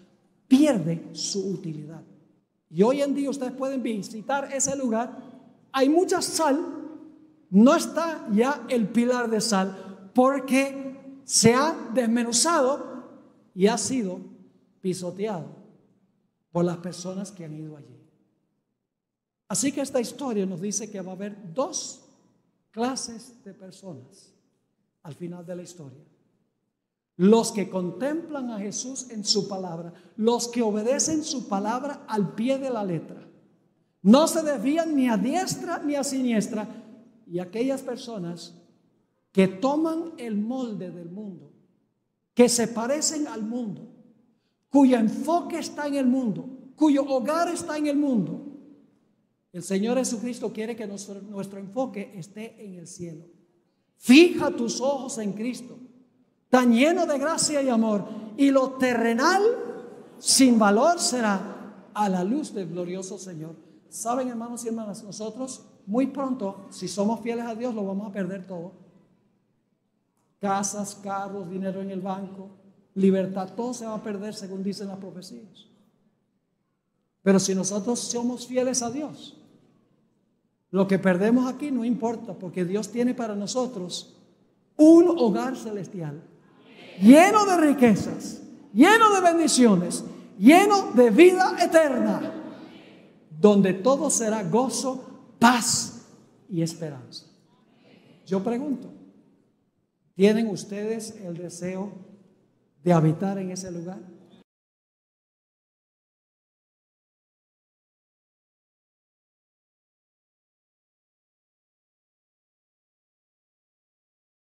pierde su utilidad. Y hoy en día ustedes pueden visitar ese lugar, hay mucha sal, no está ya el pilar de sal, porque se ha desmenuzado y ha sido pisoteado por las personas que han ido allí. Así que esta historia nos dice que va a haber dos clases de personas al final de la historia: los que contemplan a Jesús en su palabra, los que obedecen su palabra al pie de la letra, no se desvían ni a diestra ni a siniestra, y aquellas personas que toman el molde del mundo, que se parecen al mundo, cuyo enfoque está en el mundo, cuyo hogar está en el mundo. El Señor Jesucristo quiere que nuestro enfoque esté en el cielo. Fija tus ojos en Cristo, tan lleno de gracia y amor, y lo terrenal sin valor será a la luz del glorioso Señor. Saben, hermanos y hermanas, nosotros muy pronto, si somos fieles a Dios, lo vamos a perder todo. Casas, carros, dinero en el banco, libertad, todo se va a perder según dicen las profecías. Pero si nosotros somos fieles a Dios, lo que perdemos aquí no importa, porque Dios tiene para nosotros un hogar celestial, lleno de riquezas, lleno de bendiciones, lleno de vida eterna, donde todo será gozo, paz y esperanza. Yo pregunto, ¿tienen ustedes el deseo de habitar en ese lugar?